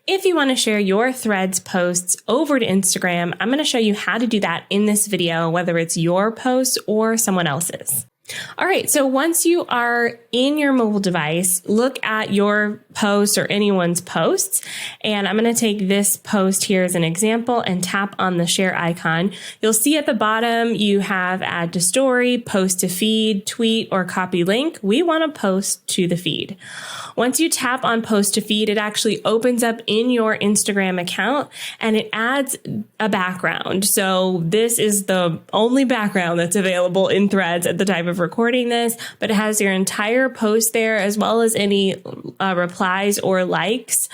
If you want to share your Threads posts over to Instagram, I'm going to show you how to do that in this video, whether it's your post or someone else's. All right, so once you are in your mobile device, look at your post or anyone's posts. And I'm going to take this post here as an example and tap on the share icon. You'll see at the bottom, you have add to story, post to feed, tweet, or copy link. We want to post to the feed. Once you tap on post to feed, it actually opens up in your Instagram account and it adds a background. So this is the only background that's available in Threads at the time of recording this, but it has your entire post there as well as any replies or likes.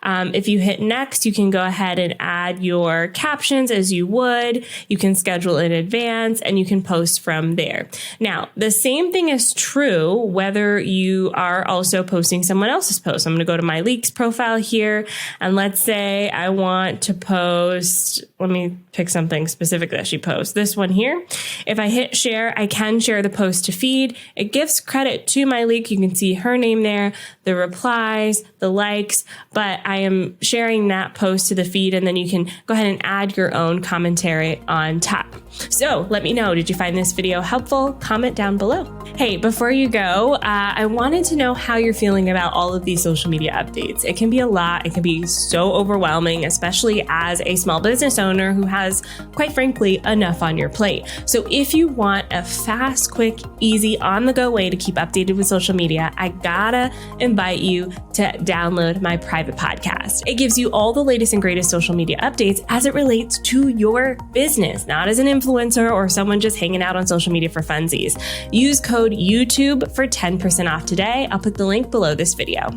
If you hit next, you can go ahead and add your captions as you would. You can schedule in advance and you can post from there. Now, the same thing is true whether you are also posting someone else's post. I'm going to go to my leaks profile here. And let's say I want to post, let me pick something specific that she posts. This one here. If I hit share, I can share the post to feed. It gives credit to my leak. You can see her name there, the replies, the likes, but I am sharing that post to the feed, and then you can go ahead and add your own commentary on top. So let me know, did you find this video helpful? Comment down below. Hey, before you go, I wanted to know how you're feeling about all of these social media updates. It can be a lot. It can be so overwhelming, especially as a small business owner who has, quite frankly, enough on your plate. So if you want a fast, quick, easy, on-the-go way to keep updated with social media, I gotta invite you to download my private podcast. It gives you all the latest and greatest social media updates as it relates to your business, not as an influencer or someone just hanging out on social media for funsies. Use code YouTube for 10% off today. I'll put the link below this video.